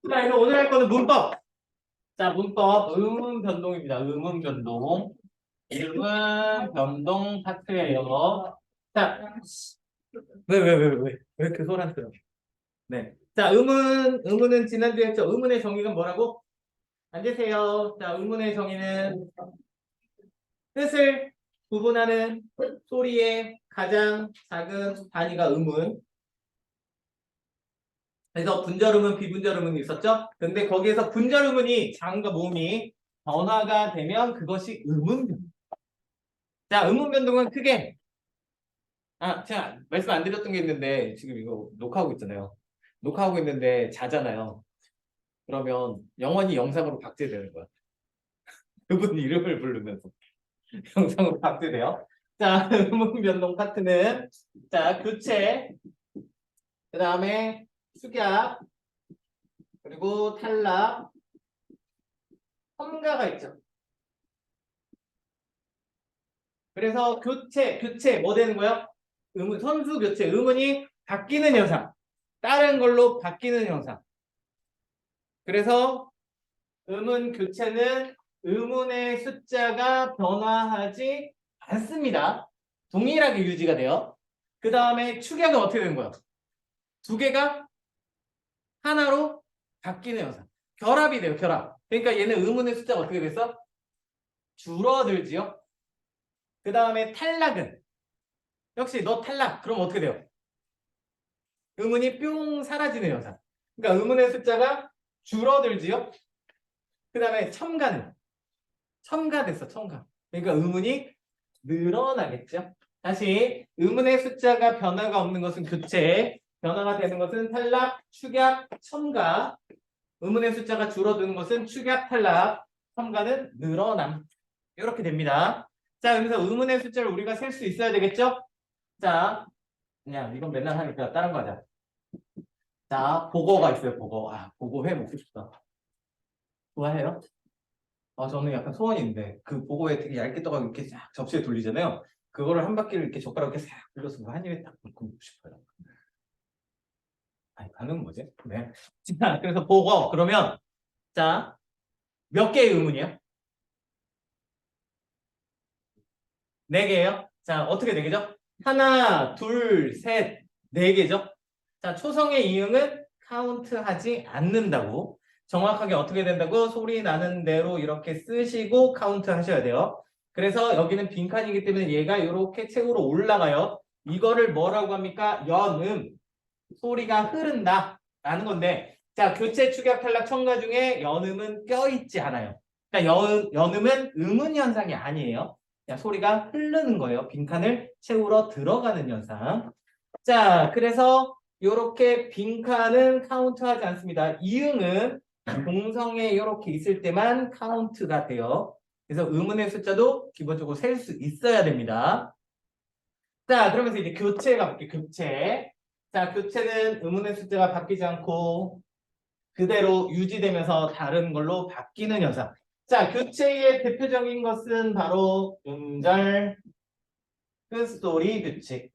자, 그래서 오늘 할 거는 문법. 자, 문법, 의문 변동입니다. 의문 변동. 의문 변동 파트예요. 자, 왜 이렇게 소란스러워? 네. 자, 의문은 지난주에 했죠. 의문의 정의가 뭐라고? 앉으세요. 자, 의문의 정의는 뜻을 구분하는 소리의 가장 작은 단위가 의문. 그래서 분절음은 비분절음은 있었죠? 근데 거기에서 분절음은이 장과 모음이 변화가 되면 그것이 의문 변동. 자, 의문 변동은 크게 제가 말씀 안 드렸던 게 있는데 지금 이거 녹화하고 있잖아요. 녹화하고 있는데 자잖아요. 그러면 영원히 영상으로 박제되는 거야. 그분 이름을 부르면서 영상으로 박제돼요. 자, 의문 변동 파트는 자, 교체, 그 다음에 축약, 그리고 탈락, 첨가가 있죠. 그래서 교체 뭐 되는 거예요? 의문, 선수 교체, 의문이 바뀌는 현상. 다른 걸로 바뀌는 현상. 그래서 의문 교체는 의문의 숫자가 변화하지 않습니다. 동일하게 유지가 돼요. 그 다음에 축약은 어떻게 되는 거예요? 두 개가 하나로 바뀌는 현상. 결합이 돼요, 결합. 그러니까 얘는 의문의 숫자가 어떻게 됐어? 줄어들지요. 그 다음에 탈락은 역시 너 탈락. 그럼 어떻게 돼요? 의문이 뿅 사라지는 현상. 그러니까 의문의 숫자가 줄어들지요. 그 다음에 첨가는 첨가됐어, 첨가. 그러니까 의문이 늘어나겠죠. 다시 의문의 숫자가 변화가 없는 것은 교체, 변화가 되는 것은 탈락, 축약, 첨가. 의문의 숫자가 줄어드는 것은 축약, 탈락, 첨가는 늘어남. 이렇게 됩니다. 자, 여기서 의문의 숫자를 우리가 셀 수 있어야 되겠죠? 자, 그냥 이건 맨날 하니까 다른 거 하자. 자, 보고가 있어요, 보고. 보고 회 먹고 싶다. 좋아해요? 저는 약간 소원이 있는데, 그 보고에 되게 얇게 떠가지고 이렇게 싹 접시에 돌리잖아요. 그거를 한 바퀴를 이렇게 젓가락 이렇게 싹 돌려서 한 입에 딱 먹고 싶어요. 반응은 뭐지? 네. 자, 그래서 보고, 그러면, 자, 몇 개의 의문이요? 네 개예요? 자, 어떻게 네 개죠? 하나, 둘, 셋, 네 개죠? 자, 초성의 이응은 카운트하지 않는다고. 정확하게 어떻게 된다고? 소리 나는 대로 이렇게 쓰시고 카운트 하셔야 돼요. 그래서 여기는 빈칸이기 때문에 얘가 이렇게 책으로 올라가요. 이거를 뭐라고 합니까? 연음. 소리가 흐른다. 라는 건데, 자, 교체, 축약, 탈락, 첨가 중에 연음은 껴있지 않아요. 그러니까 연음은 음운 현상이 아니에요. 그냥 소리가 흐르는 거예요. 빈칸을 채우러 들어가는 현상. 자, 그래서 이렇게 빈칸은 카운트하지 않습니다. 이응은 동성에 이렇게 있을 때만 카운트가 돼요. 그래서 의문의 숫자도 기본적으로 셀 수 있어야 됩니다. 자, 그러면서 이제 교체가 볼게요. 교체. 자, 교체는 의문의 숫자가 바뀌지 않고 그대로 유지되면서 다른 걸로 바뀌는 현상. 자, 교체의 대표적인 것은 바로 음절, 끝소리 규칙.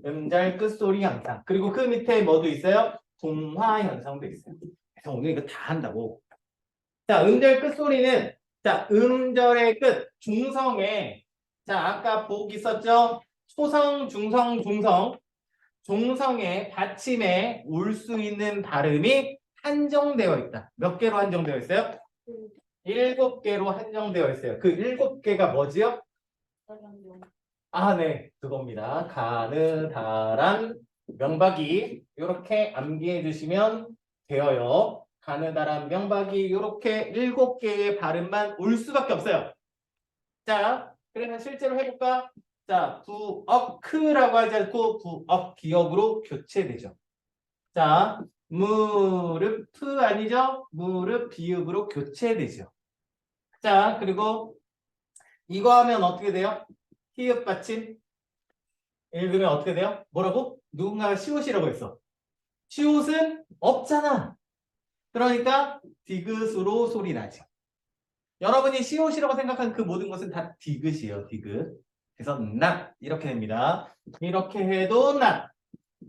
음절, 끝소리 현상. 그리고 그 밑에 뭐도 있어요? 동화 현상도 있어요. 그래서 오늘 이거 다 한다고. 자, 음절, 끝소리는 자, 음절의 끝, 중성에 자, 아까 복 있었죠? 초성, 중성, 중성. 종성의 받침에 올 수 있는 발음이 한정되어 있다. 몇 개로 한정되어 있어요? 7개로 한정되어 있어요. 그 7개가 뭐지요? 네. 그겁니다. 가느다란 명박이 이렇게 암기해 주시면 되어요. 가느다란 명박이 이렇게 7개의 발음만 올 수밖에 없어요. 자, 그래서 실제로 해볼까? 자, 부억크라고 하지 않고 부억 기억으로 교체되죠. 자, 무릎 프 아니죠? 무릎 비읍으로 교체되죠. 자, 그리고 이거 하면 어떻게 돼요? 히읗 받침 읽으면 어떻게 돼요? 뭐라고? 누군가가 시옷이라고 했어. 시옷은 없잖아. 그러니까 디귿으로 소리 나지. 여러분이 시옷이라고 생각한 그 모든 것은 다 디귿이에요. 디귿. 그래서 낫 이렇게 됩니다. 이렇게 해도 낫.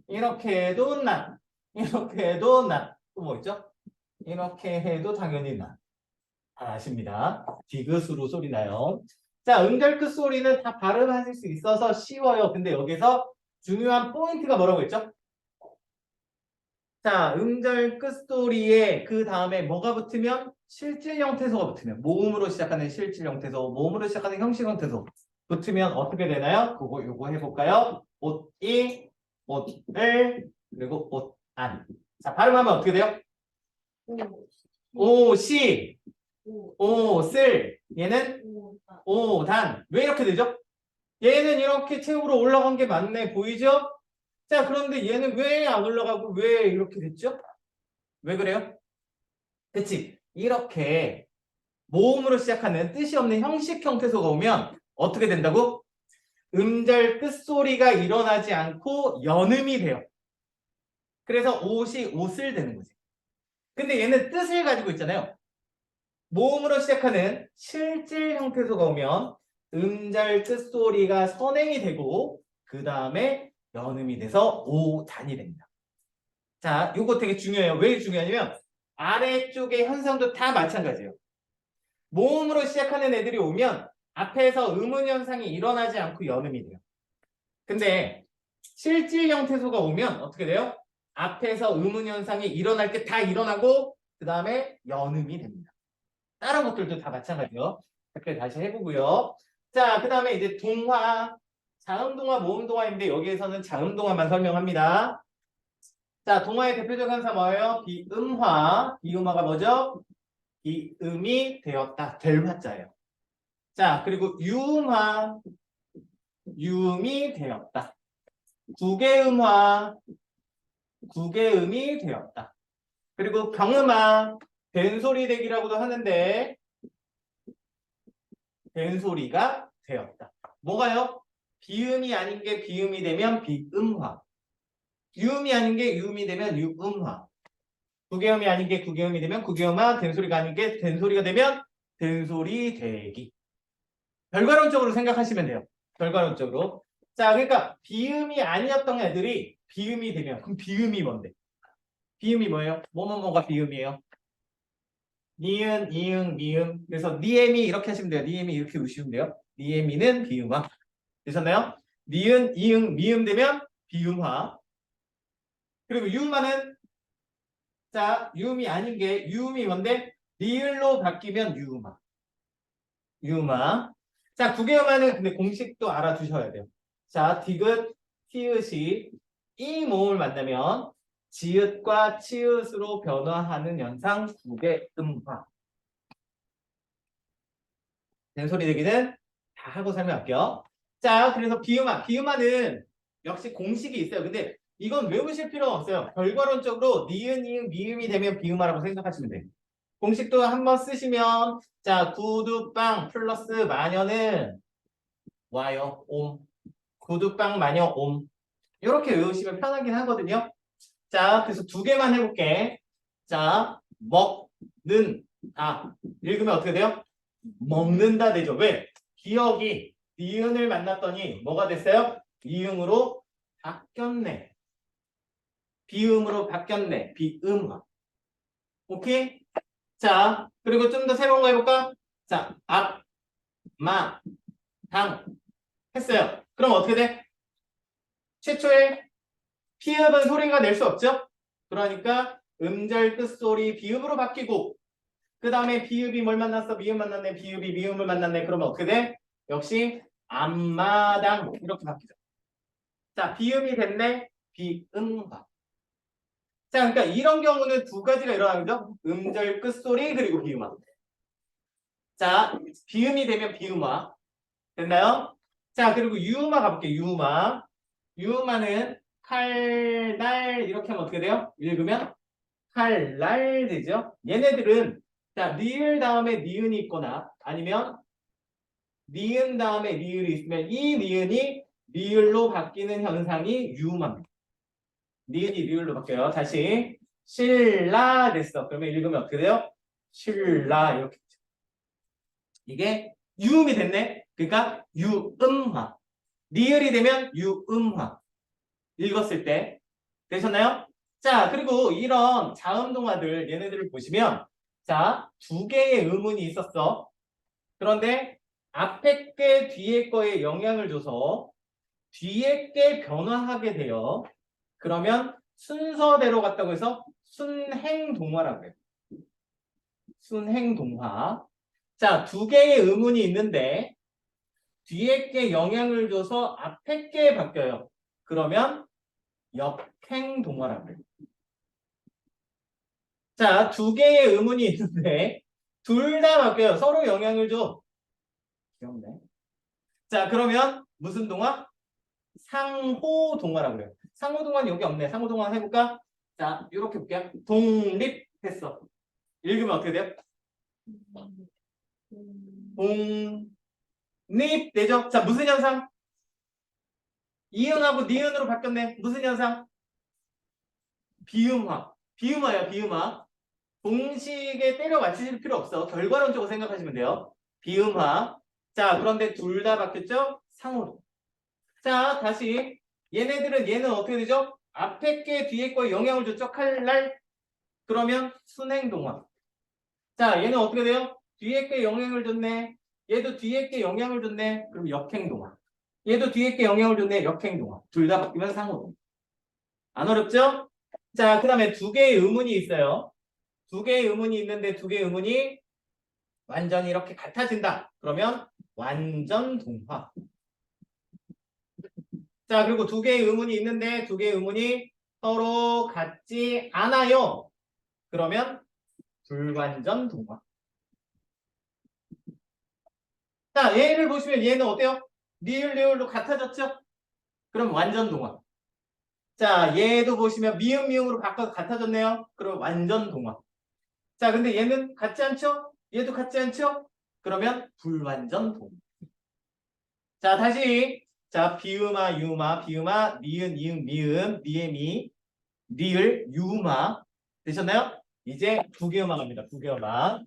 이렇게 해도 낫. 이렇게 해도 낫. 또 뭐 있죠? 이렇게 해도 당연히 나. 잘 아십니다. 디귿으로 소리 나요. 자, 음절 끝 소리는 다 발음하실 수 있어서 쉬워요. 근데 여기서 중요한 포인트가 뭐라고 했죠? 자, 음절 끝소리에 그 다음에 뭐가 붙으면 실질 형태소가 붙으면 모음으로 시작하는 실질 형태소, 모음으로 시작하는 형식 형태소 붙으면 어떻게 되나요? 요거 해볼까요? 옷이, 옷을, 그리고 옷안. 자, 발음하면 어떻게 돼요? 옷이, 옷을, 얘는 오단. 왜 이렇게 되죠? 얘는 이렇게 체육으로 올라간 게 맞네. 보이죠? 자, 그런데 얘는 왜 안 올라가고 왜 이렇게 됐죠? 왜 그래요? 그치? 이렇게 모음으로 시작하는 뜻이 없는 형식 형태소가 오면 어떻게 된다고? 음절 끝소리가 일어나지 않고 연음이 돼요. 그래서 옷이 옷을 되는 거지. 근데 얘는 뜻을 가지고 있잖아요. 모음으로 시작하는 실질 형태소가 오면 음절 끝소리가 선행이 되고 그 다음에 연음이 돼서 오단이 됩니다. 자, 이거 되게 중요해요. 왜 중요하냐면 아래쪽의 현상도 다 마찬가지예요. 모음으로 시작하는 애들이 오면 앞에서 음운 현상이 일어나지 않고 연음이 돼요. 근데 실질 형태소가 오면 어떻게 돼요? 앞에서 음운 현상이 일어날 게 다 일어나고 그 다음에 연음이 됩니다. 다른 것들도 다 마찬가지요. 이렇게 다시 해보고요. 자, 그 다음에 이제 동화, 자음동화, 모음동화인데 여기에서는 자음동화만 설명합니다. 자, 동화의 대표적 현사 뭐예요? 비음화. 비음화가 뭐죠? 비음이 되었다. 될 화자예요. 자, 그리고 유음화. 유음이 되었다. 구개음화. 구개음이 되었다. 그리고 경음화. 된소리 되기라고도 하는데 된소리가 되었다. 뭐가요? 비음이 아닌 게 비음이 되면 비음화. 유음이 아닌 게 유음이 되면 유음화. 구개음이 아닌 게 구개음이 되면 구개음화. 된소리가 아닌 게 된소리가 되면 된소리 되기. 결과론적으로 생각하시면 돼요. 결과론적으로. 자, 그러니까 비음이 아니었던 애들이 비음이 되면 그럼 비음이 뭔데? 비음이 뭐예요? 뭐가 비음이에요? 니은, 이응, 미음. 그래서 니엠이 이렇게 하시면 돼요. 니엠이 이렇게 우시면 돼요. 니엠이는 비음화. 되셨나요? 니은, 이응, 미음 되면 비음화. 그리고 유음화는 자, 유음이 아닌 게 유음이 뭔데? 리을로 바뀌면 유음화. 유음화. 자, 구개음화는 근데 공식도 알아두셔야 돼요. 자, 디귿, 티읕이 이 모음을 만나면 지읒과 치읒으로 변화하는 현상 구개음화. 된소리 되기는 다 하고 설명할게요. 자, 그래서 비음화. 비음화는 역시 공식이 있어요. 근데 이건 외우실 필요가 없어요. 결과론적으로 니은, 이응, 미음이 되면 비음화라고 생각하시면 돼요. 공식도 한번 쓰시면 자, 구두빵 플러스 마녀는 와요. 옴. 구두빵 마녀 옴. 이렇게 외우시면 편하긴 하거든요. 자, 그래서 두 개만 해볼게. 자, 먹는 읽으면 어떻게 돼요? 먹는다 되죠. 왜? 기억이 니은을 만났더니 뭐가 됐어요? 이응으로 바뀌었네. 비음으로 바뀌었네. 비음화. 오케이? 자, 그리고 좀 더 새로운 거 해볼까? 자, 앞, 마, 당 했어요. 그럼 어떻게 돼? 최초에 피읍은 소리가 낼 수 없죠? 그러니까 음절 끝소리 비읍으로 바뀌고 그 다음에 비읍이 뭘 만났어? 미음 만났네. 비읍이 미음을 만났네. 그러면 어떻게 돼? 역시 앞마당 이렇게 바뀌죠. 자, 비음이 됐네. 비음화. 자, 그러니까 이런 경우는 두 가지가 일어나죠. 음절 끝소리 그리고 비음화. 자, 비음이 되면 비음화. 됐나요? 자, 그리고 유음화 가볼게요. 유음화. 유음화는 칼날 이렇게 하면 어떻게 돼요? 읽으면 칼날 되죠? 얘네들은 자, 리을 다음에 니은이 있거나 아니면 니은 다음에 리을이 있으면 이 니은이 리을로 바뀌는 현상이 유음화입니다. 니은이 리을로 바뀌어요. 다시 신라 됐어. 그러면 읽으면 어떻게 돼요? 신라 이렇게 되죠. 이게 유음이 됐네. 그러니까 유음화. 리을이 되면 유음화. 읽었을 때 되셨나요? 자, 그리고 이런 자음동화들 얘네들을 보시면 자, 두 개의 의문이 있었어. 그런데 앞에 게 뒤에 거에 영향을 줘서 뒤에 게 변화하게 돼요. 그러면 순서대로 갔다고 해서 순행동화라고 해요. 순행동화. 자, 두 개의 의문이 있는데 뒤에 게 영향을 줘서 앞에 게 바뀌어요. 그러면 역행동화라고 해요. 자, 두 개의 의문이 있는데 둘 다 바뀌어요. 서로 영향을 줘. 귀엽네. 자, 그러면 무슨 동화? 상호동화라고 그래요. 상호동화는 여기 없네. 상호동화 해볼까? 자, 이렇게 볼게요. 독립했어. 읽으면 어떻게 돼요? 독립되죠? 자, 무슨 현상? 이응하고 니은으로 바뀌었네. 무슨 현상? 비음화. 비음화야, 비음화. 공식에 때려 맞추실 필요 없어. 결과론적으로 생각하시면 돼요. 비음화. 자, 그런데 둘 다 바뀌었죠? 상호로. 자, 다시. 얘는 어떻게 되죠? 앞에 게 뒤에 거에 영향을 줬죠? 칼날. 그러면 순행동화. 자, 얘는 어떻게 돼요? 뒤에 게 영향을 줬네. 얘도 뒤에 게 영향을 줬네. 그럼 역행동화. 얘도 뒤에 게 영향을 줬네. 역행동화. 둘 다 바뀌면 상호동화. 안 어렵죠? 자, 그 다음에 두 개의 의문이 있어요. 두 개의 의문이 있는데 두 개의 의문이 완전히 이렇게 같아진다. 그러면 완전 동화. 자, 그리고 두 개의 의문이 있는데 두 개의 의문이 서로 같지 않아요. 그러면 불완전 동화. 자, 얘를 보시면 얘는 어때요? 리을, 리을도 같아졌죠? 그럼 완전 동화. 자, 얘도 보시면 미음, 미음으로 바꿔서 같아졌네요. 그럼 완전 동화. 자, 근데 얘는 같지 않죠? 얘도 같지 않죠? 그러면 불완전 동화. 자, 다시. 자, 비음아, 유마, 비음아, 니은, 이응, 미음, 미에미, 리을, 유마. 되셨나요? 이제 구개음화 갑니다. 구개음화.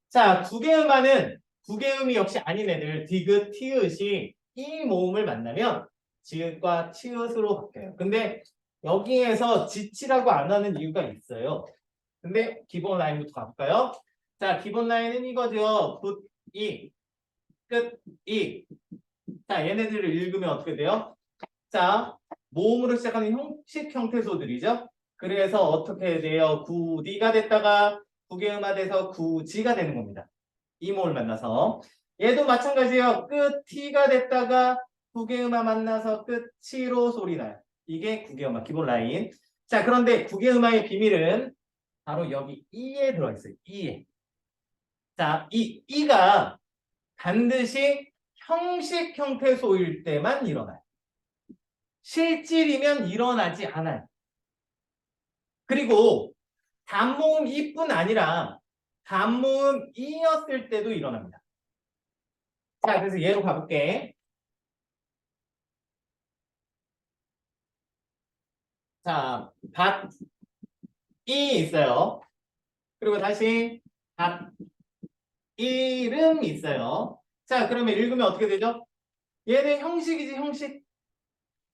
자, 구개음화는 구개음이 역시 아닌 애들, 디귿, 티읕이 이 모음을 만나면 지읒과 치읓으로 바뀌어요. 근데 여기에서 지치라고 안 하는 이유가 있어요. 근데 기본 라인부터 가볼까요? 자, 기본 라인은 이거죠. 붓, 이, 끝, 이. 자, 얘네들을 읽으면 어떻게 돼요? 자, 모음으로 시작하는 형식 형태소들이죠. 그래서 어떻게 돼요? 구디가 됐다가 구개음화 돼서 구지가 되는 겁니다. 이 모음을 만나서. 얘도 마찬가지예요. 끝티가 됐다가 구개음화 만나서 끝치로 소리 나요. 이게 구개음화 기본 라인. 자, 그런데 구개음화의 비밀은 바로 여기 이에 들어있어요. 이에. 자, 이가 반드시 형식 형태소일 때만 일어나요. 실질이면 일어나지 않아요. 그리고 단모음 이뿐 아니라 단모음 이였을 때도 일어납니다. 자, 그래서 예로 가볼게. 자, 밭이 있어요. 그리고 다시 밭이름이 있어요. 자, 그러면 읽으면 어떻게 되죠? 얘는 형식이지, 형식.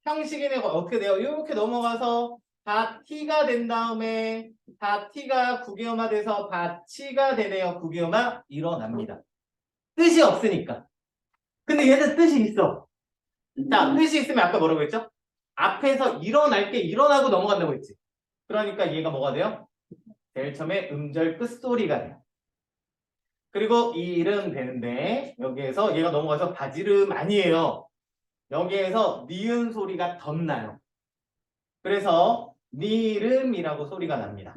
형식이네 어떻게 돼요? 이렇게 넘어가서 밭티가 된 다음에 밭티가 구개음화 돼서 밭치가 되네요. 구개음화 일어납니다. 뜻이 없으니까. 근데 얘는 뜻이 있어. 자, 뜻이 있으면 아까 뭐라고 했죠? 앞에서 일어날 게 일어나고 넘어간다고 했지. 그러니까 얘가 뭐가 돼요? 제일 처음에 음절 끝소리가 돼요. 그리고 이름 되는데 여기에서 얘가 넘어가서 바지름 아니에요. 여기에서 니은 소리가 덧나요. 그래서 니름이라고 소리가 납니다.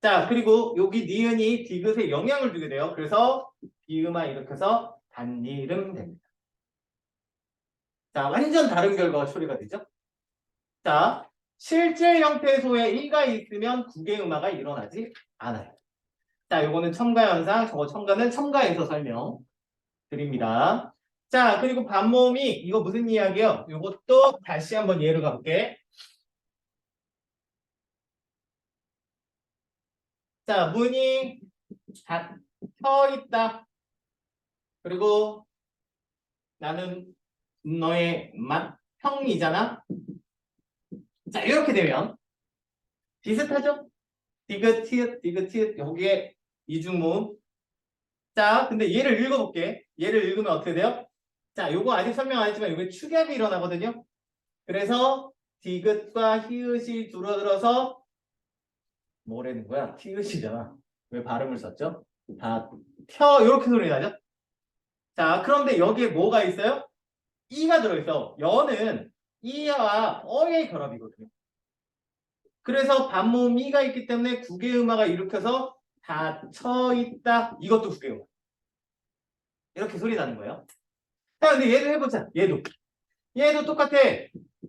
자, 그리고 여기 니은이 디귿에 영향을 주게 돼요. 그래서 비음아 이렇게 해서 단니름 됩니다. 자, 완전 다른 결과가 처리가 되죠. 자, 실제 형태소에 이가 있으면 구개음화가 일어나지 않아요. 자, 요거는 첨가현상, 저거 첨가는 첨가에서 설명 드립니다. 자, 그리고 반모음이 이거 무슨 이야기예요? 요것도 다시 한번 예를 가볼게. 자, 문이 닫혀 있다. 그리고 나는 너의 형이잖아. 자, 이렇게 되면 비슷하죠? 디귿, 티읕, 디귿, 티읕 여기에 이중모음. 자, 근데 얘를 읽어볼게. 얘를 읽으면 어떻게 돼요? 자, 요거 아직 설명 안 했지만 요게 축약이 일어나거든요. 그래서 디귿과 히읗이 줄어들어서 뭐라는 거야? 티읕이잖아. 왜 발음을 썼죠? 이렇게 소리 나죠? 자, 그런데 여기에 뭐가 있어요? 이가 들어있어. 여는 이와 어의 결합이거든요. 그래서 반모음 이가 있기 때문에 국외음화가 일으켜서 닫혀 있다. 이것도 국외음화. 이렇게 소리 나는 거예요. 자, 근데 얘도 해보자. 얘도 똑같아.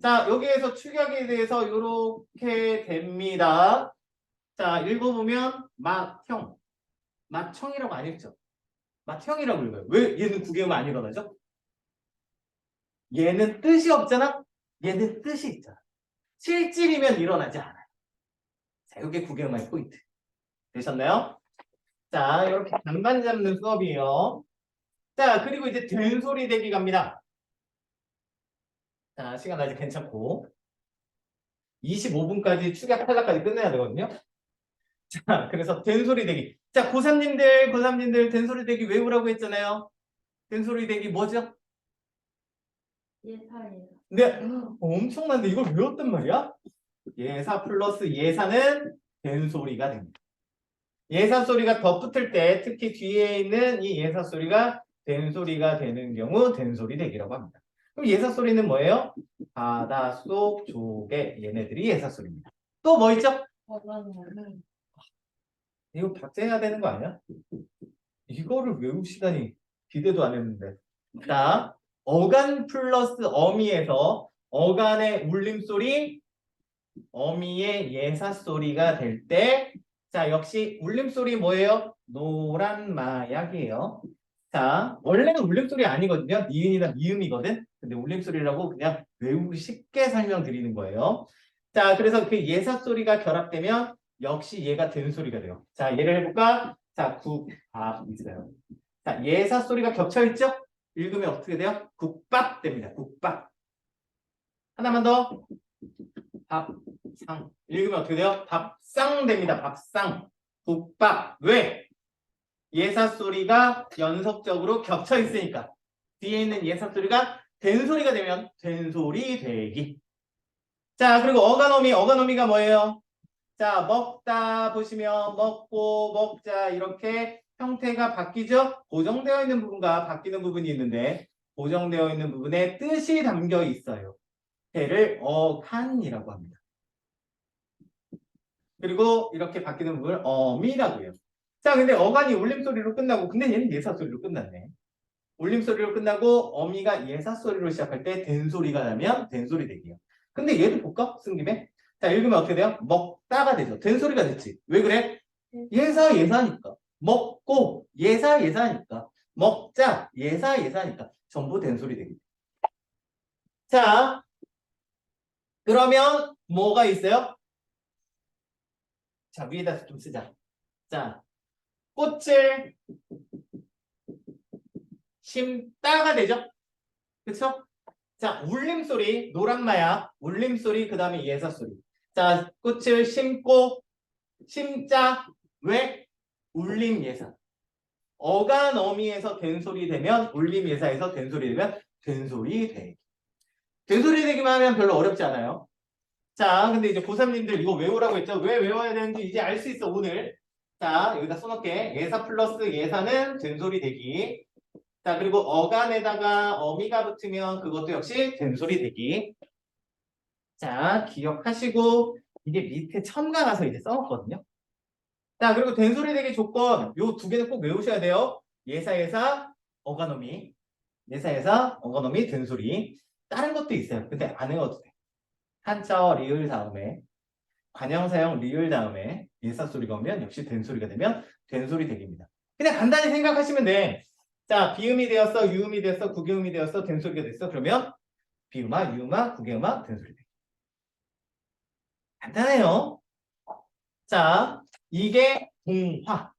자, 여기에서 축약에 대해서 이렇게 됩니다. 자, 읽어보면 맏형. 맏형이라고 안 읽죠. 맏형이라고 읽어요. 왜 얘는 국외음화 안 일어나죠? 얘는 뜻이 없잖아. 얘는 뜻이 있잖아. 실질이면 일어나지 않아요. 자, 이게 국외음화의 포인트. 되셨나요? 자, 이렇게 반반 잡는 수업이에요. 자, 그리고 이제 된소리 대기 갑니다. 자, 시간 아직 괜찮고. 25분까지 축약 탈락까지 끝내야 되거든요. 자, 그래서 된소리 대기. 자, 고3님들 된소리 대기 외우라고 했잖아요. 된소리 대기 뭐죠? 예사예요. 근데 엄청난데 이걸 외웠단 말이야? 예사 플러스 예사는 된소리가 됩니다. 예사 소리가 덧붙을 때 특히 뒤에 있는 이 예사 소리가 된소리가 되는 경우 된소리 대기라고 합니다. 그럼 예사 소리는 뭐예요? 바닷속 조개 얘네들이 예사 소리입니다. 또 뭐 있죠? 어간어미. 이거 박제해야 되는 거 아니야? 이거를 외우시다니 기대도 안 했는데. 자, 어간 플러스 어미에서 어간의 울림소리, 어미의 예사소리가 될 때, 자, 역시 울림소리 뭐예요? 노란 마약이에요. 자, 원래는 울림소리 아니거든요. 니은이나 미음이거든. 근데 울림소리라고 그냥 외우기 쉽게 설명드리는 거예요. 자, 그래서 그 예사소리가 결합되면 역시 얘가 된소리가 돼요. 자, 예를 해볼까? 자, 국밥 있어요. 자, 예사소리가 겹쳐있죠? 읽으면 어떻게 돼요? 국밥 됩니다. 국밥. 하나만 더. 밥상. 읽으면 어떻게 돼요? 밥상 됩니다. 밥상. 국밥. 왜? 예사소리가 연속적으로 겹쳐 있으니까. 뒤에 있는 예사소리가 된소리가 되면 된소리 되기. 자, 그리고 어간어미가 뭐예요? 자, 먹다 보시면 먹고 먹자 이렇게 형태가 바뀌죠? 고정되어 있는 부분과 바뀌는 부분이 있는데 고정되어 있는 부분에 뜻이 담겨 있어요. 걔를 어간이라고 합니다. 그리고 이렇게 바뀌는 부분을 어미라고 해요. 자, 근데 어간이 울림소리로 끝나고 근데 얘는 예사소리로 끝났네. 울림소리로 끝나고 어미가 예사소리로 시작할 때 된소리가 나면 된소리 되기요. 근데 얘도 볼까? 쓴 김에. 자, 읽으면 어떻게 돼요? 먹다가 되죠. 된소리가 됐지. 왜 그래? 예사니까. 먹고 예사니까. 먹자 예사니까. 전부 된소리 되기. 자, 그러면 뭐가 있어요? 자, 위에다 좀 쓰자. 자, 꽃을 심다가 되죠? 그쵸? 자, 울림소리, 노란마야, 울림소리, 그 다음에 예사소리. 자, 꽃을 심고, 심자, 왜? 울림예사. 어간어미에서 된소리 되면, 울림예사에서 된소리 되면, 된소리 되기. 된소리 되기만 하면 별로 어렵지 않아요. 자, 근데 이제 고3님들 이거 외우라고 했죠? 왜 외워야 되는지 이제 알 수 있어, 오늘. 자, 여기다 써놓을게. 예사 플러스 예사는 된소리 되기. 자, 그리고 어간에다가 어미가 붙으면 그것도 역시 된소리 되기. 자, 기억하시고 이게 밑에 첨가 가서 이제 써놓거든요. 자, 그리고 된소리 되기 조건 요 두 개는 꼭 외우셔야 돼요. 예사예사, 어간어미. 예사예사, 어간어미, 된소리. 다른 것도 있어요. 근데 안 외워도 돼. 한자어 리을 다음에 관형사형 리을 다음에 예사소리가 오면 역시 된소리가 되면 된소리 되기입니다. 그냥 간단히 생각하시면 돼. 자, 비음이 되었어, 유음이 되었어, 국유음이 되었어, 된소리가 됐어. 그러면 비음아, 유음아, 국유음아, 된소리 되기. 간단해요. 자, 이게 동화.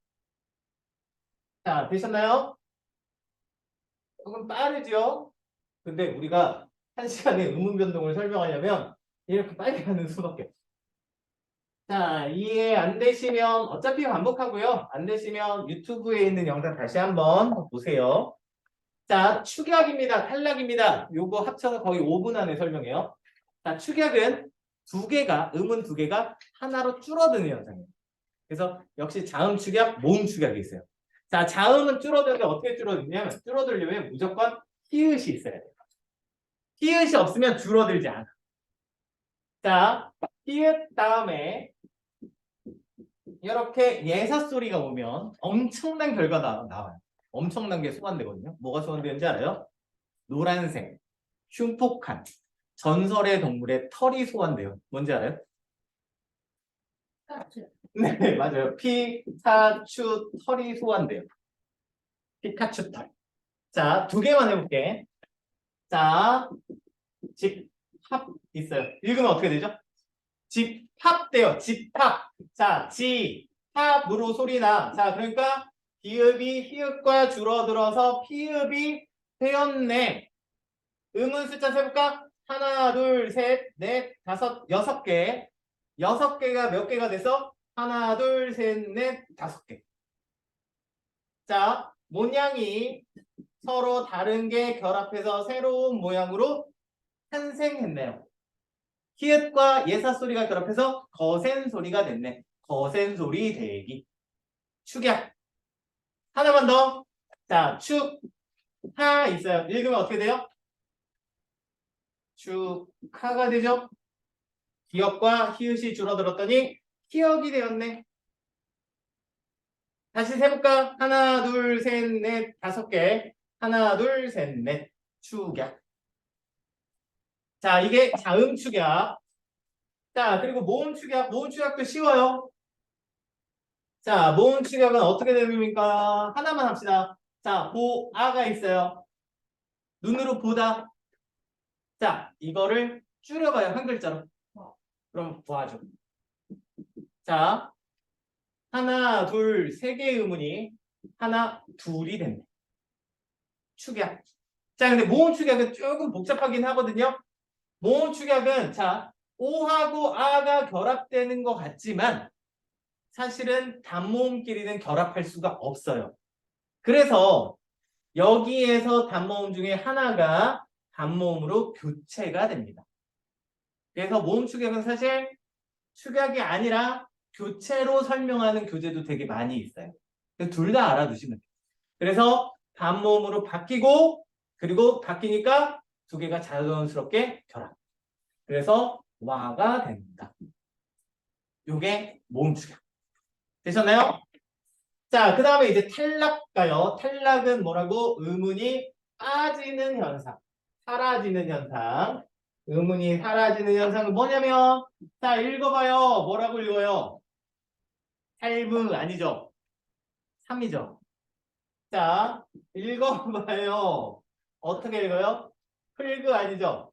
자, 되셨나요? 조금 빠르죠? 근데 우리가 한 시간에 음운 변동을 설명하려면 이렇게 빨리 가는 수밖에 없어. 자, 이해 안 되시면 어차피 반복하고요. 안 되시면 유튜브에 있는 영상 다시 한번 보세요. 자, 축약입니다. 탈락입니다. 요거 합쳐서 거의 5분 안에 설명해요. 자, 축약은 두 개가, 음은 두 개가 하나로 줄어드는 현상이에요. 그래서 역시 자음 축약, 모음 축약이 있어요. 자, 자음은 줄어드는데 어떻게 줄어드냐면 줄어들려면 무조건 히읗이 있어야 돼요. 히읗이 없으면 줄어들지 않아. 자, 히읗 다음에 이렇게 예사 소리가 오면 엄청난 결과가 나와요. 엄청난 게 소환되거든요. 뭐가 소환되는지 알아요? 노란색, 흉폭한, 전설의 동물의 털이 소환돼요. 뭔지 알아요? 네, 맞아요. 피카츄 털이 소환돼요. 피카츄 털. 자, 두 개만 해볼게. 자, 집합 있어요. 읽으면 어떻게 되죠? 집합돼요. 집합. 자, 집합으로 소리나. 자, 그러니까 비읍이 히읗과 줄어들어서 피읍이 되었네. 음은 숫자 세볼까? 하나, 둘, 셋, 넷, 다섯, 6개. 6개가 몇 개가 돼서? 하나, 둘, 셋, 넷, 5개. 자, 모양이 서로 다른 게 결합해서 새로운 모양으로 탄생했네요. 히읗과 예사 소리가 결합해서 거센 소리가 됐네. 거센 소리 대기. 축약. 하나만 더. 자, 축하 있어요. 읽으면 어떻게 돼요? 축하가 되죠? 기억과 히읗이 줄어들었더니 기억이 되었네. 다시 세볼까? 하나, 둘, 셋, 넷, 5개. 하나, 둘, 셋, 넷. 축약. 자, 이게 자음 축약. 자, 그리고 모음 축약. 모음 축약도 쉬워요. 자, 모음 축약은 어떻게 됩니까? 하나만 합시다. 자, 보아가 있어요. 눈으로 보다. 자, 이거를 줄여봐요. 한 글자로. 그럼 보아죠. 자, 하나, 둘, 3개의 의문이 하나, 둘이 됐네. 축약. 자, 근데 모음 축약은 조금 복잡하긴 하거든요. 모음 축약은 자, 오하고 아가 결합되는 것 같지만 사실은 단모음끼리는 결합할 수가 없어요. 그래서 여기에서 단모음 중에 하나가 단모음으로 교체가 됩니다. 그래서 모음 축약은 사실 축약이 아니라 교체로 설명하는 교재도 되게 많이 있어요. 둘 다 알아두시면 돼요. 그래서 단모음으로 바뀌고 그리고 바뀌니까 두 개가 자연스럽게 결합. 그래서 와가 됩니다. 요게 모음 축약. 되셨나요? 자, 그 다음에 이제 탈락 가요. 탈락은 뭐라고? 의문이 빠지는 현상. 사라지는 현상. 의문이 사라지는 현상은 뭐냐면, 자, 읽어봐요. 뭐라고 읽어요? 살브 아니죠? 3이죠? 자, 읽어봐요. 어떻게 읽어요? 흙그 아니죠?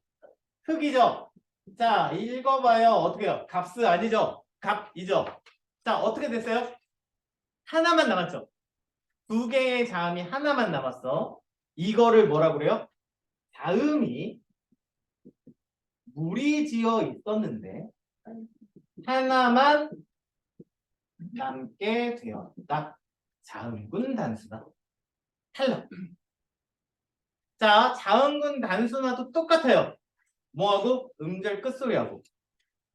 흙이죠? 자, 읽어봐요. 어떻게 해요? 값스 아니죠? 값이죠? 자, 어떻게 됐어요? 하나만 남았죠? 두 개의 자음이 하나만 남았어. 이거를 뭐라고 그래요? 자음이 무리지어 있었는데 하나만 남게 되었다. 자음군 단수다. 탈락. 자, 자음군 단수나도 똑같아요. 뭐하고? 음절 끝소리하고.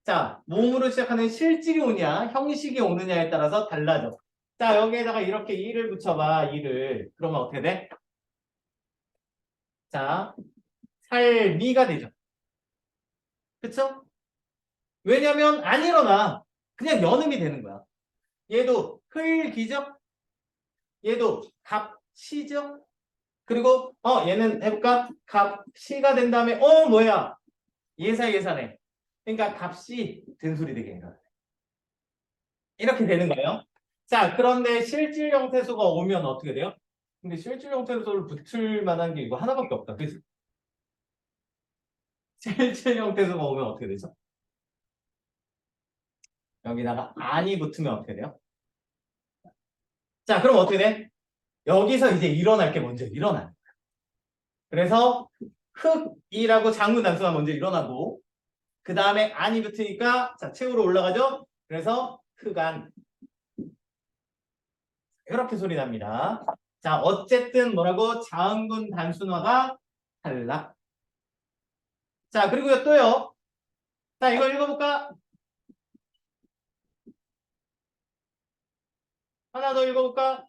자, 몸으로 시작하는 실질이 오냐, 형식이 오느냐에 따라서 달라져. 자, 여기에다가 이렇게 이를 붙여봐, 이를. 그러면 어떻게 돼? 자, 살미가 되죠. 그쵸? 왜냐면 안 일어나. 그냥 연음이 되는 거야. 얘도 흘기죠? 얘도 갑시죠? 그리고 얘는 해볼까? 갑시가 된 다음에 뭐야? 예사네. 그러니까 값이 된 소리 되게 해요. 이렇게 되는 거예요. 자, 그런데 실질 형태수가 오면 어떻게 돼요? 근데 실질 형태수를 붙을 만한 게 이거 하나밖에 없다. 그래서 실질 형태수가 오면 어떻게 되죠? 여기다가 안이 붙으면 어떻게 돼요? 자, 그럼 어떻게 돼? 여기서 이제 일어날 게 먼저 일어나. 그래서 흑이라고 장문 단수가 먼저 일어나고 그 다음에 안이 붙으니까 자 최후로 올라가죠. 그래서 흑안. 이렇게 소리 납니다. 자 어쨌든 뭐라고 자음군 단순화가 탈락. 자 그리고요 또요. 자 이거 읽어볼까? 하나 더 읽어볼까?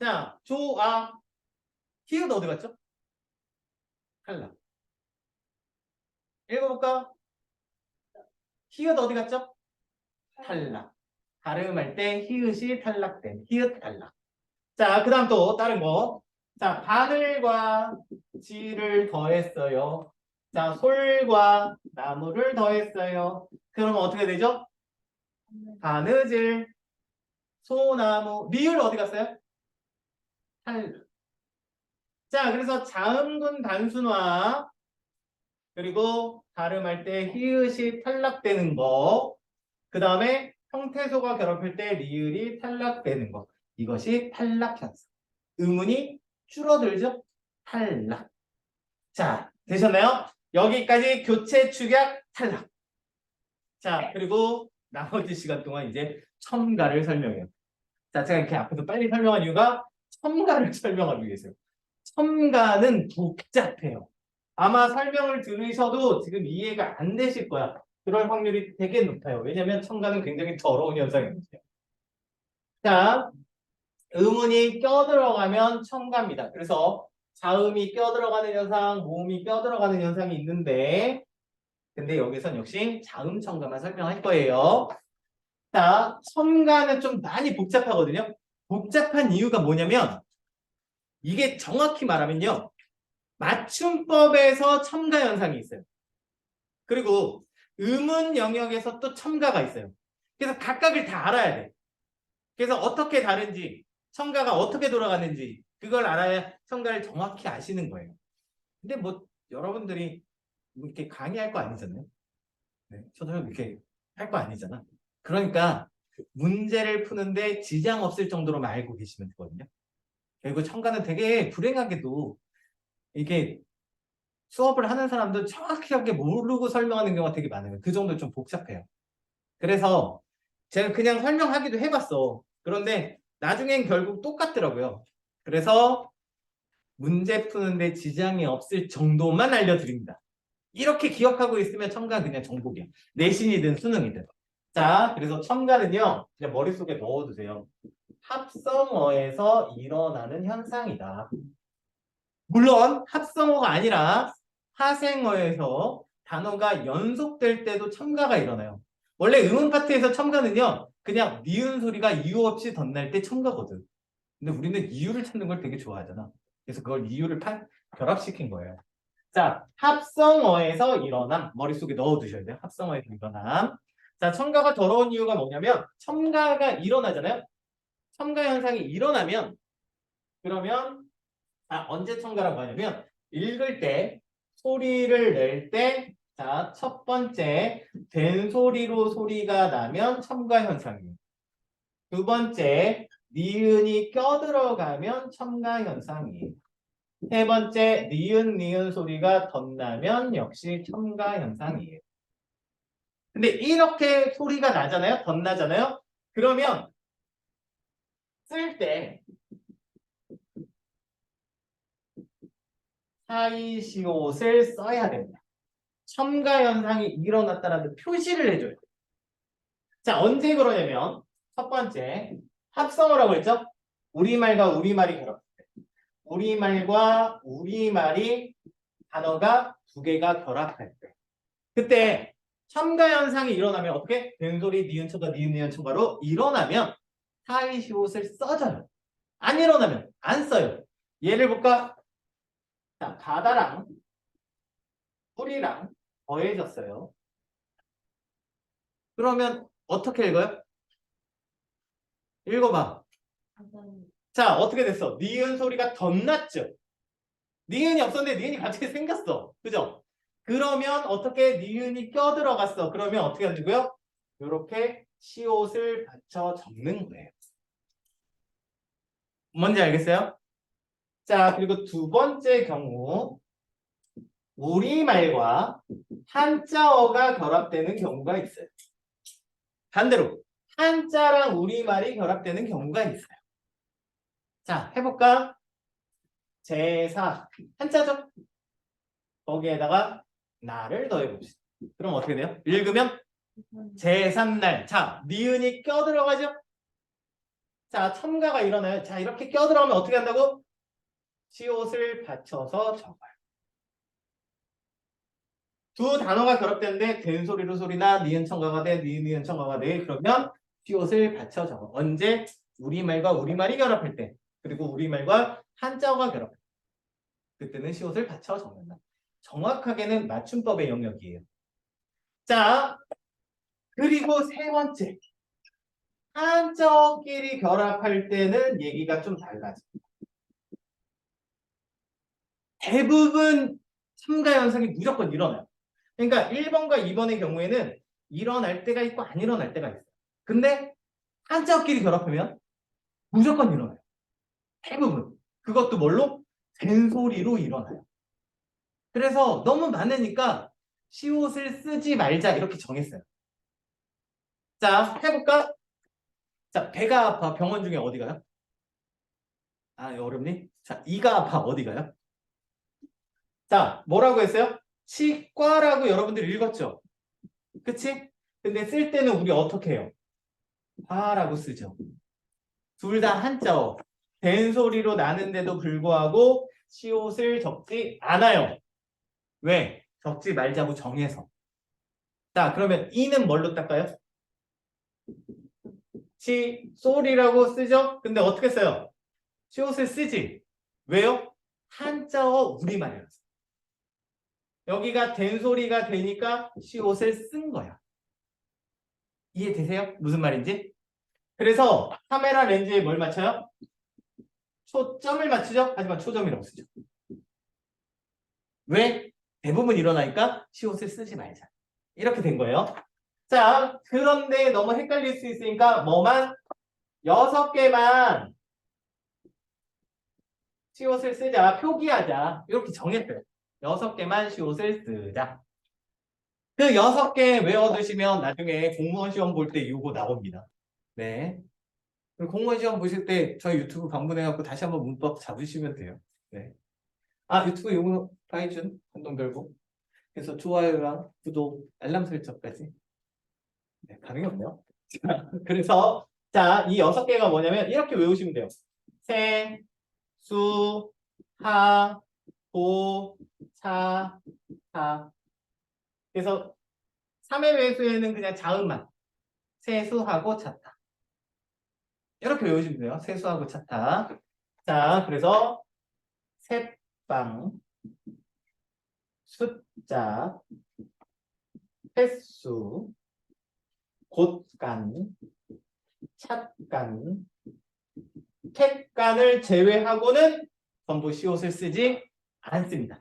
자 조아 히읗 어디 갔죠? 탈락. 읽어볼까? 히읗 어디 갔죠? 탈락. 발음할 때 히읗이 탈락된 히읗 탈락. 자, 그 다음 또 다른 거. 자, 바늘과 지를 더했어요. 자, 솔과 나무를 더했어요. 그러면 어떻게 되죠? 바느질, 소나무, 리을 어디 갔어요? 탈락. 자, 그래서 자음군 단순화 그리고 발음할 때 히읗이 탈락되는 거. 그 다음에 형태소가 결합할 때 리을이 탈락되는 거. 이것이 탈락 현상. 의문이 줄어들죠? 탈락. 자, 되셨나요? 여기까지 교체 축약 탈락. 자, 그리고 나머지 시간 동안 이제 첨가를 설명해요. 자, 제가 이렇게 앞에서 빨리 설명한 이유가 첨가를 설명하기 위해서요. 첨가는 복잡해요. 아마 설명을 들으셔도 지금 이해가 안 되실 거야. 그럴 확률이 되게 높아요. 왜냐하면 첨가는 굉장히 더러운 현상이거든요. 자, 음운이 껴들어가면 첨가입니다. 그래서 자음이 껴들어가는 현상, 모음이 껴들어가는 현상이 있는데 근데 여기선 역시 자음 첨가만 설명할 거예요. 자, 첨가는 좀 많이 복잡하거든요. 복잡한 이유가 뭐냐면 이게 정확히 말하면요. 맞춤법에서 첨가 현상이 있어요. 그리고 음운 영역에서 또 첨가가 있어요. 그래서 각각을 다 알아야 돼. 그래서 어떻게 다른지, 첨가가 어떻게 돌아가는지 그걸 알아야 첨가를 정확히 아시는 거예요. 근데 뭐 여러분들이 뭐 이렇게 강의할 거 아니잖아요. 네, 저도 이렇게 할 거 아니잖아. 그러니까 문제를 푸는데 지장 없을 정도로만 알고 계시면 되거든요. 그리고 첨가는 되게 불행하게도 이게 수업을 하는 사람도 정확하게 모르고 설명하는 경우가 되게 많아요. 그 정도 좀 복잡해요. 그래서 제가 그냥 설명하기도 해봤어. 그런데 나중엔 결국 똑같더라고요. 그래서 문제 푸는데 지장이 없을 정도만 알려드립니다. 이렇게 기억하고 있으면 첨가는 그냥 정복이야. 내신이든 수능이든. 자, 그래서 첨가는요. 그냥 머릿속에 넣어두세요. 합성어에서 일어나는 현상이다. 물론 합성어가 아니라 파생어에서 단어가 연속될 때도 첨가가 일어나요. 원래 음운 파트에서 첨가는요. 그냥 니은 소리가 이유 없이 덧날 때 첨가거든. 근데 우리는 이유를 찾는 걸 되게 좋아하잖아. 그래서 그걸 이유를 결합시킨 거예요. 자, 합성어에서 일어남. 머릿속에 넣어두셔야 돼요. 합성어에서 일어남. 자, 첨가가 더러운 이유가 뭐냐면 첨가가 일어나잖아요. 첨가 현상이 일어나면 그러면 언제 첨가라고 하냐면 읽을 때 소리를 낼 때 자, 첫 번째 된 소리로 소리가 나면 첨가 현상이에요. 두 번째 니은이 껴들어가면 첨가 현상이에요. 세 번째 니은 소리가 덧나면 역시 첨가 현상이에요. 근데 이렇게 소리가 나잖아요. 덧나잖아요. 그러면 쓸 때 사이시옷을 써야 됩니다. 첨가 현상이 일어났다는 표시를 해줘요. 자, 언제 그러냐면 첫 번째 합성어라고 했죠? 우리말과 우리말이 결합. 우리말과 우리말이 단어가 두 개가 결합할 때. 그때 첨가 현상이 일어나면 어떻게? 된소리, 니은초가, 니은초가로 일어나면 사이시옷을 써줘요. 안 일어나면 안 써요. 예를 볼까? 자, 바다랑 뿌리랑 더해졌어요. 그러면 어떻게 읽어요? 읽어봐. 자, 어떻게 됐어? 니은 소리가 덧났죠? 니은이 없었는데 니은이 갑자기 생겼어. 그죠? 그러면 어떻게 니은이 껴들어갔어? 그러면 어떻게 하는고요? 이렇게 시옷을 받쳐 적는 거예요. 뭔지 알겠어요? 자, 그리고 두 번째 경우 우리말과 한자어가 결합되는 경우가 있어요. 반대로 한자랑 우리말이 결합되는 경우가 있어요. 자, 해볼까? 제사 한자죠? 거기에다가 나를 더해봅시다. 그럼 어떻게 돼요? 읽으면 제삿날. 자, 니은이 껴들어가죠? 자, 첨가가 일어나요. 자, 이렇게 껴들어가면 어떻게 한다고? 시옷을 받쳐서 적어요. 두 단어가 결합되는데 된소리로 소리나 니은 첨가가 돼, 니은 첨가가 돼. 그러면 시옷을 받쳐 적어. 언제? 우리말과 우리말이 결합할 때. 그리고 우리말과 한자어가 결합할 때. 그때는 시옷을 받쳐 적는다. 정확하게는 맞춤법의 영역이에요. 자, 그리고 세 번째. 한자어끼리 결합할 때는 얘기가 좀 달라져. 대부분 첨가 현상이 무조건 일어나요. 그러니까 1번과 2번의 경우에는 일어날 때가 있고 안 일어날 때가 있어요. 근데 한자어끼리 결합하면 무조건 일어나요. 대부분. 그것도 뭘로? 된소리로 일어나요. 그래서 너무 많으니까 시옷을 쓰지 말자 이렇게 정했어요. 자, 해볼까? 자, 배가 아파. 병원 중에 어디 가요? 아, 어렵니? 자, 이가 아파. 어디 가요? 자, 뭐라고 했어요? 치과라고 여러분들 읽었죠? 그치? 근데 쓸 때는 우리 어떻게 해요? 화라고 쓰죠. 둘 다 한자어. 된소리로 나는데도 불구하고 시옷을 적지 않아요. 왜? 적지 말자고 정해서. 자, 그러면 이는 뭘로 닦아요? 소리라고 쓰죠? 근데 어떻게 써요? 시옷을 쓰지. 왜요? 한자어 우리말이라서. 여기가 된소리가 되니까 시옷을 쓴 거야. 이해되세요? 무슨 말인지? 그래서 카메라 렌즈에 뭘 맞춰요? 초점을 맞추죠? 하지만 초점이라고 쓰죠. 왜? 대부분 일어나니까 시옷을 쓰지 말자. 이렇게 된 거예요. 자, 그런데 너무 헷갈릴 수 있으니까 뭐만 6개만 시옷을 쓰자, 표기하자. 이렇게 정했어요. 6개만 시옷을 쓰자. 그 6개 외워두시면 나중에 공무원 시험 볼 때 이거 나옵니다. 네. 공무원 시험 보실 때 저희 유튜브 방문해갖고 다시 한번 문법 잡으시면 돼요. 네. 아, 유튜브 요거 파이준 한동 별고. 그래서 좋아요랑 구독, 알람 설정까지. 네, 가능이 없네요. 그래서 자, 이 6개가 뭐냐면 이렇게 외우시면 돼요. 생, 수, 하, 보, 차, 사. 그래서 3회 외수에는 그냥 자음만 세수하고 찼다. 이렇게 외우시면 돼요. 세수하고 찼다. 자, 그래서 새빵, 숫자, 횟수, 곳간, 찻간, 캣간을 제외하고는 전부 시옷을 쓰지 않습니다.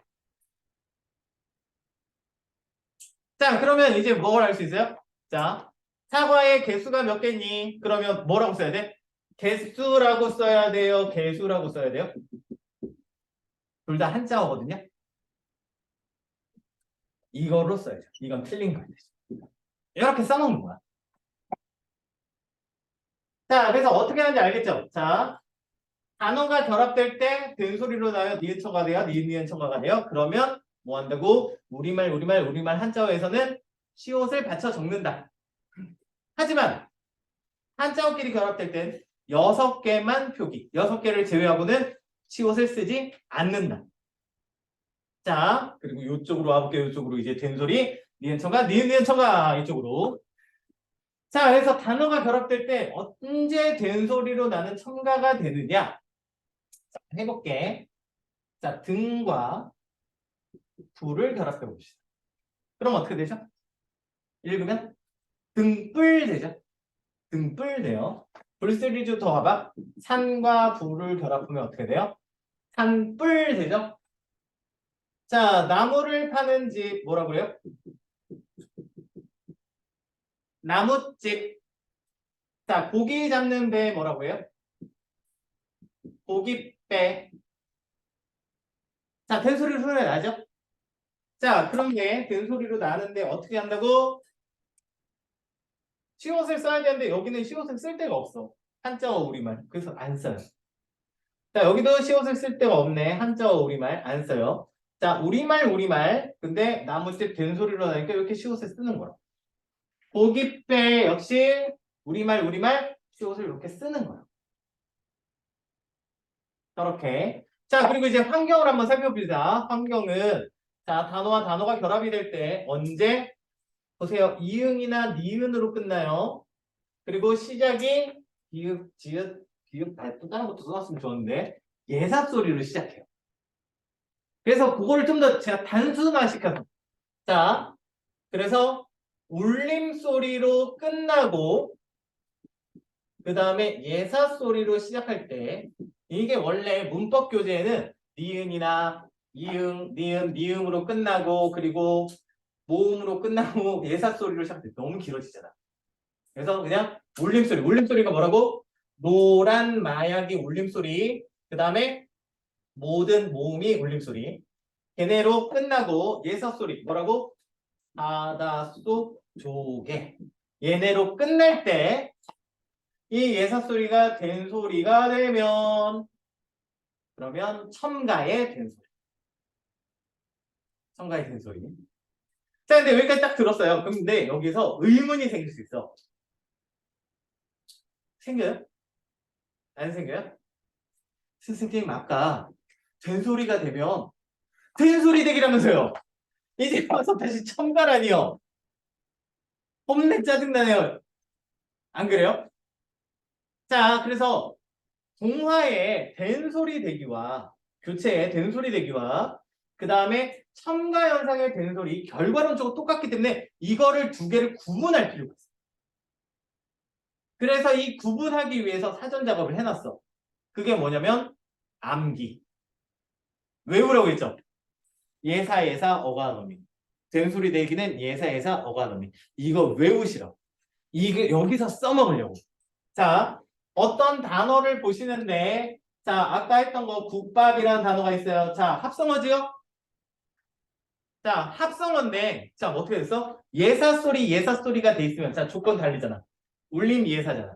자, 그러면 이제 뭘 할 수 있어요? 자, 사과의 개수가 몇 개니? 그러면 뭐라고 써야 돼? 개수라고 써야 돼요? 개수라고 써야 돼요? 둘 다 한자어거든요. 이거로 써야죠. 이건 틀린 거예요. 이렇게 써놓는 거야. 자, 그래서 어떻게 하는지 알겠죠? 자, 단어가 결합될 때 된소리로 나요? 니은처가 돼요? 니은처가 돼요? 그러면 뭐 한다고? 우리말 한자어에서는 시옷을 받쳐 적는다. 하지만 한자어끼리 결합될 땐 6개만 표기, 6개를 제외하고는 시옷을 쓰지 않는다. 자, 그리고 이쪽으로 와볼게요. 이쪽으로 이제 된소리, 니은처가 이쪽으로. 자, 그래서 단어가 결합될 때 언제 된소리로 나는 첨가가 되느냐? 자, 해볼게. 자, 등과 불을 결합해 봅시다. 그럼 어떻게 되죠? 읽으면 등불 되죠? 등불 돼요. 불쓰리주 더 와봐. 산과 불을 결합하면 어떻게 돼요? 산불 되죠? 자, 나무를 파는 집 뭐라고 그래요? 나무집. 자, 고기 잡는 배 뭐라고 해요? 고깃배. 자, 된소리로 소리 나죠? 자, 그런 게 된소리로 나는데 어떻게 한다고? 시옷을 써야 되는데 여기는 시옷을 쓸 데가 없어. 한자어 우리말. 그래서 안 써요. 자, 여기도 시옷을 쓸 데가 없네. 한자어 우리말 안 써요. 자, 우리말. 근데 나머지 된소리로 나니까 이렇게 시옷을 쓰는 거야. 고깃배 역시 우리말 시옷을 이렇게 쓰는 거야. 이렇게. 자, 그리고 이제 환경을 한번 살펴보자. 환경은 자, 단어와 단어가 결합이 될 때 언제 보세요. 이응이나 니은으로 끝나요. 그리고 시작이 비읍, 지읒, 비읍, 또 다른 것도 써놨으면 좋은데 예사 소리로 시작해요. 그래서 그거를 좀 더 제가 단순화시켜서 자, 그래서 울림 소리로 끝나고 그 다음에 예사 소리로 시작할 때 이게 원래 문법 교재에는 니은이나 이응, 니은, 니음으로 끝나고 그리고 모음으로 끝나고 예사 소리로 시작할 때 너무 길어지잖아. 그래서 그냥 울림소리. 울림소리가 뭐라고? 노란 마약이 울림소리. 그 다음에 모든 모음이 울림소리. 걔네로 끝나고 예사소리. 뭐라고? 바다속 조개. 얘네로 끝날 때 이 예사소리가 된소리가 되면 그러면 첨가의 된소리. 첨가의 된소리. 자, 근데 여기까지 딱 들었어요. 근데 여기서 의문이 생길 수 있어. 생겨요? 안 생겨요? 선생님 아까 된소리가 되면 된소리 되기라면서요. 이제 와서 다시 첨가라니요. 홈내 짜증나네요. 안 그래요? 자, 그래서 동화의 된소리 되기와 교체의 된소리 되기와 그 다음에 첨가 현상의 된소리 결과론적으로 똑같기 때문에 이거를 두 개를 구분할 필요가 있어요. 그래서 이 구분하기 위해서 사전 작업을 해놨어. 그게 뭐냐면 암기. 외우라고 했죠. 예사 어간어미. 된소리 되기는 예사 어간어미. 이거 외우시라고. 이게 여기서 써먹으려고. 자, 어떤 단어를 보시는데 자, 아까 했던 거 국밥이라는 단어가 있어요. 자, 합성어지요? 자, 합성어인데 자, 뭐 어떻게 됐어? 예사 소리가 돼 있으면 자, 조건 달리잖아. 울림 예사잖아.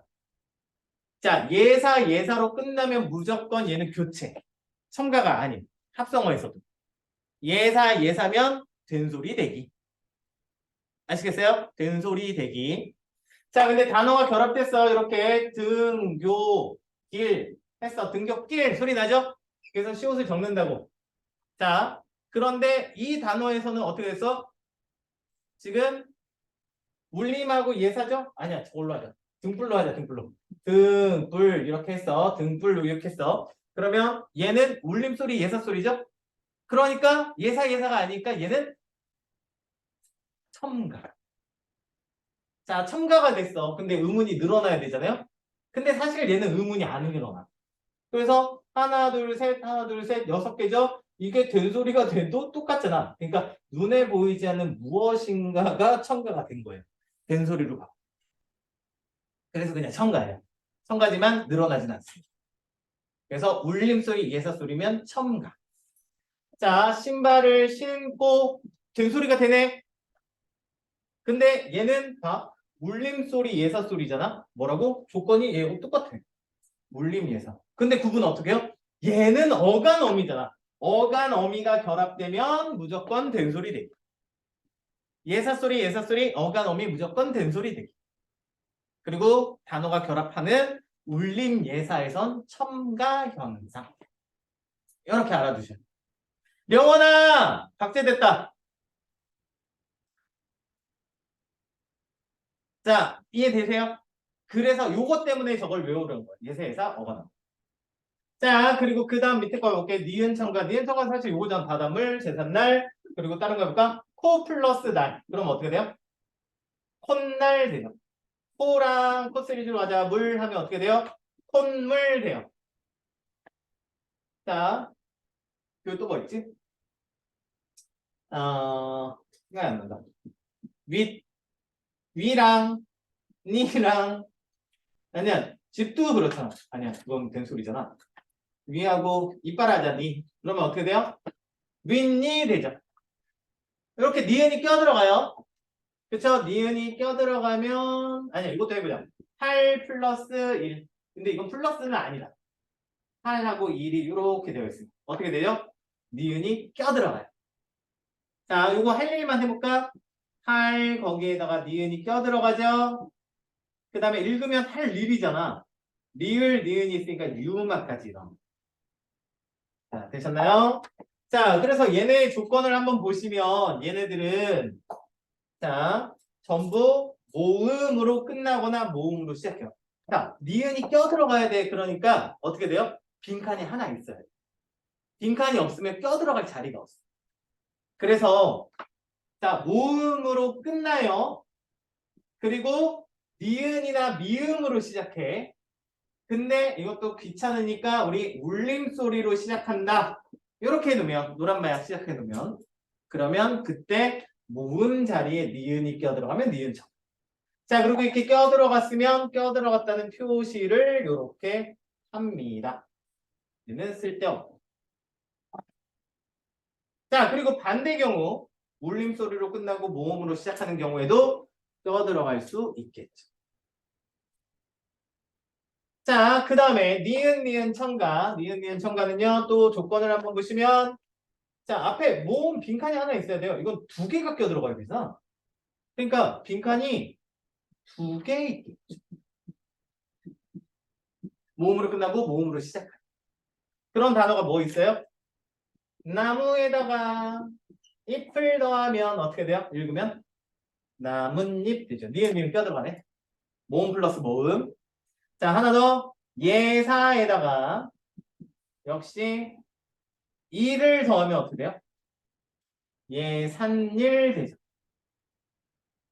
자, 예사로 끝나면 무조건 얘는 교체. 첨가가 아닌 합성어에서도. 예사면 된소리 되기. 아시겠어요? 된소리 되기. 자, 근데 단어가 결합됐어. 이렇게 등, 교, 길 했어. 등교, 길 소리 나죠? 그래서 시옷을 적는다고. 자, 그런데 이 단어에서는 어떻게 됐어? 지금 물림하고 예사죠? 아니야, 저걸로 하자. 등불로 하자, 등불로. 등불 이렇게 했어. 등불로 이렇게 했어. 그러면 얘는 울림 소리, 예사 소리죠? 그러니까 예사가 아니니까 얘는 첨가. 자, 첨가가 됐어. 근데 의문이 늘어나야 되잖아요? 근데 사실 얘는 의문이 안 늘어나. 그래서 하나, 둘, 셋, 하나, 둘, 셋, 6개죠? 이게 된소리가 돼도 똑같잖아. 그러니까 눈에 보이지 않는 무엇인가가 첨가가 된 거예요. 된소리로 봐. 그래서 그냥 첨가예요. 첨가지만 늘어나진 않습니다. 그래서 울림소리, 예사소리면 첨가. 자, 신발을 신고 된소리가 되네. 근데 얘는 다 울림소리, 예사소리잖아. 뭐라고? 조건이 얘하고 똑같아. 울림, 예사. 근데 구분 어떻게 해요? 얘는 어간어미잖아. 어간어미가 결합되면 무조건 된소리 되기. 예사소리, 어간어미 무조건 된소리 되기. 그리고 단어가 결합하는 울림 예사에선 첨가 현상. 이렇게 알아두셔. 영원아! 박제됐다. 자, 이해되세요? 그래서 요것 때문에 저걸 외우려는 거예요. 예사에사, 어간어미. 자, 그리고 그 다음 밑에 거 볼게. 니은 첨가. 니은 첨가 사실 요거잖아. 바닷물, 제삿날. 그리고 다른 거 해볼까? 코 플러스 날. 그럼 어떻게 돼요? 콧날 돼요. 코랑 코 시리즈로 하자. 물 하면 어떻게 돼요? 콧물 돼요. 자, 그리고 또 뭐 있지? 생각이 안 난다. 윗, 위랑, 니랑, 아니야. 집도 그렇잖아. 아니야. 그건 된소리잖아. 위하고 이빨 하자, 니. 그러면 어떻게 돼요? 윗니 되죠. 이렇게 니은이 껴들어가요. 그쵸? 니은이 껴들어가면 아니야 이것도 해보자. 8 플러스 1. 근데 이건 플러스는 아니다. 8하고 1이 이렇게 되어 있습니다. 어떻게 되죠? 니은이 껴들어가요. 자, 이거 할 일만 해볼까? 8 거기에다가 니은이 껴들어가죠. 그 다음에 읽으면 할 일이잖아. 리을, 니은이 있으니까 유음까지 넣어. 자, 되셨나요? 자, 그래서 얘네의 조건을 한번 보시면 얘네들은 자, 전부 모음으로 끝나거나 모음으로 시작해요. 자, 니은이 껴들어가야 돼. 그러니까 어떻게 돼요? 빈칸이 하나 있어요. 빈칸이 없으면 껴들어갈 자리가 없어. 그래서 자, 모음으로 끝나요. 그리고 니은이나 미음으로 시작해. 근데 이것도 귀찮으니까 우리 울림소리로 시작한다. 이렇게 해놓으면 노란 마약 시작해 놓으면 그러면 그때 모음 자리에 니은이 껴들어가면 니은처럼. 자, 그리고 이렇게 껴들어갔으면 껴들어갔다는 표시를 이렇게 합니다. 얘는 쓸데없고. 자, 그리고 반대 경우 울림소리로 끝나고 모음으로 시작하는 경우에도 껴들어갈 수 있겠죠. 자, 그 다음에 니은, 니은, 첨가. 니은, 니은, 첨가는요. 또 조건을 한번 보시면 자, 앞에 모음 빈칸이 하나 있어야 돼요. 이건 두 개가 껴들어가야 되잖아. 그러니까 빈칸이 두 개 있겠죠. 모음으로 끝나고 모음으로 시작. 그런 단어가 뭐 있어요? 나무에다가 잎을 더하면 어떻게 돼요? 읽으면 나뭇잎 되죠. 니은, 니은 껴들어가네. 모음 플러스 모음. 자, 하나 더. 예사에다가 역시 이를 더하면 어떻게 돼요? 예산일 되죠.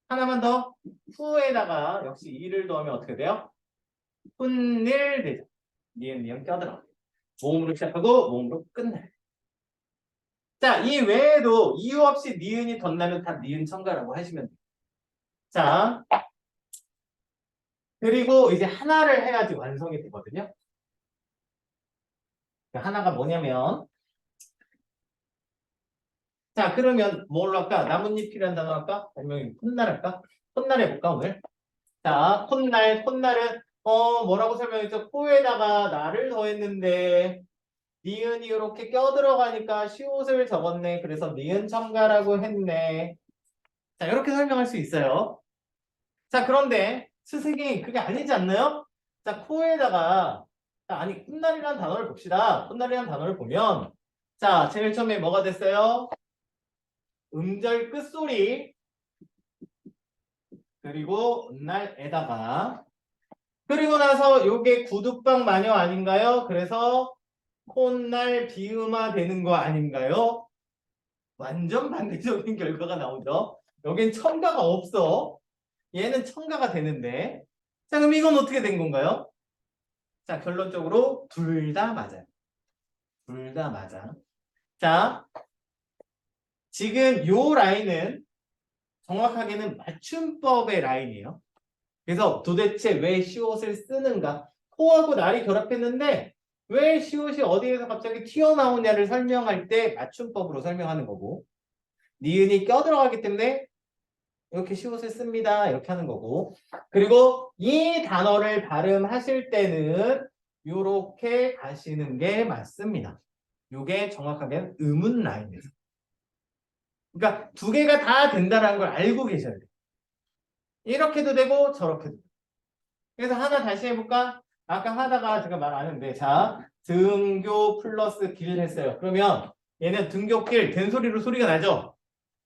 하나만 더. 후에다가 역시 이를 더하면 어떻게 돼요? 훈일 되죠. 니은, 니은 껴들어. 모음으로 시작하고 모음으로 끝내. 자, 이 외에도 이유 없이 니은이 덧나면 다 니은 첨가라고 하시면 돼요. 자, 그리고 이제 하나를 해야지 완성이 되거든요. 하나가 뭐냐면 자, 그러면 뭘로 할까? 나뭇잎이라는 단어 할까? 아니면 콧날 할까? 콧날 해볼까, 오늘? 자, 콧날, 콧날은 뭐라고 설명했죠? 코에다가 나를 더했는데 니은이 이렇게 껴들어가니까 시옷을 적었네. 그래서 니은 첨가라고 했네. 자, 이렇게 설명할 수 있어요. 자, 그런데 스승이 그게 아니지 않나요? 자, 코에다가 자, 아니 콧날이라는 단어를 봅시다. 콧날이라는 단어를 보면 자, 제일 처음에 뭐가 됐어요? 음절 끝소리 그리고 날에다가 그리고 나서 요게 구두방 마녀 아닌가요? 그래서 콧날 비음화 되는 거 아닌가요? 완전 반대적인 결과가 나오죠. 여긴 첨가가 없어. 얘는 첨가가 되는데. 자, 그럼 이건 어떻게 된 건가요? 자, 결론적으로 둘 다 맞아요. 둘 다 맞아. 자, 지금 요 라인은 정확하게는 맞춤법의 라인이에요. 그래서 도대체 왜 시옷을 쓰는가? 코하고 날이 결합했는데 왜 시옷이 어디에서 갑자기 튀어나오냐를 설명할 때 맞춤법으로 설명하는 거고 니은이 껴들어가기 때문에 이렇게 시옷을 씁니다. 이렇게 하는 거고 그리고 이 단어를 발음하실 때는 이렇게 가시는 게 맞습니다. 이게 정확하게 음운 라인이에요. 그러니까 두 개가 다 된다는 걸 알고 계셔야 돼요. 이렇게도 되고 저렇게도 되고. 그래서 하나 다시 해볼까? 아까 하다가 제가 말 안 했는데 자 등교 플러스 길 했어요. 그러면 얘는 등교길 된 소리로 소리가 나죠?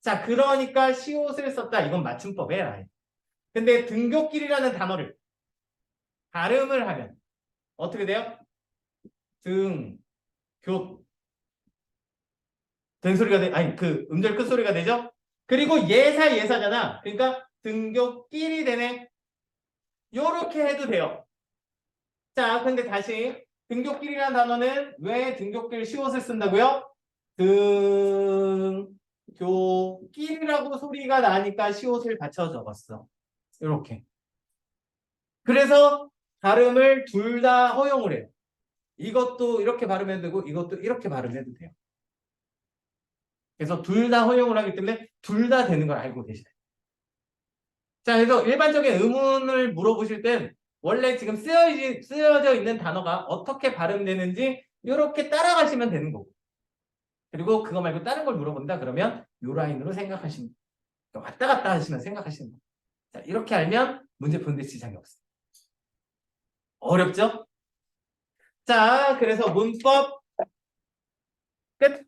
자 그러니까 시옷을 썼다. 이건 맞춤법의 라인. 근데 등교길이라는 단어를 발음을 하면 어떻게 돼요? 등, 교, 된 소리가 돼. 아니 그 음절 끝 소리가 되죠? 그리고 예사 예사잖아. 그러니까 등교길이 되네. 요렇게 해도 돼요. 자, 근데 다시 등교길이라는 단어는 왜 등교길 시옷을 쓴다고요? 등교길이라고 소리가 나니까 시옷을 받쳐 적었어. 이렇게. 그래서 발음을 둘 다 허용을 해요. 이것도 이렇게 발음해도 되고 이것도 이렇게 발음해도 돼요. 그래서 둘 다 허용을 하기 때문에 둘 다 되는 걸 알고 계시다. 자, 그래서 일반적인 의문을 물어보실 땐 원래 지금 쓰여져 있는 단어가 어떻게 발음되는지 이렇게 따라가시면 되는 거고. 그리고 그거 말고 다른 걸 물어본다 그러면 요 라인으로 생각하시면 돼요. 왔다 갔다 하시면 생각하시는 거예요. 자, 이렇게 알면 문제 푸는데 지장이 없어요. 어렵죠? 자, 그래서 문법 끝.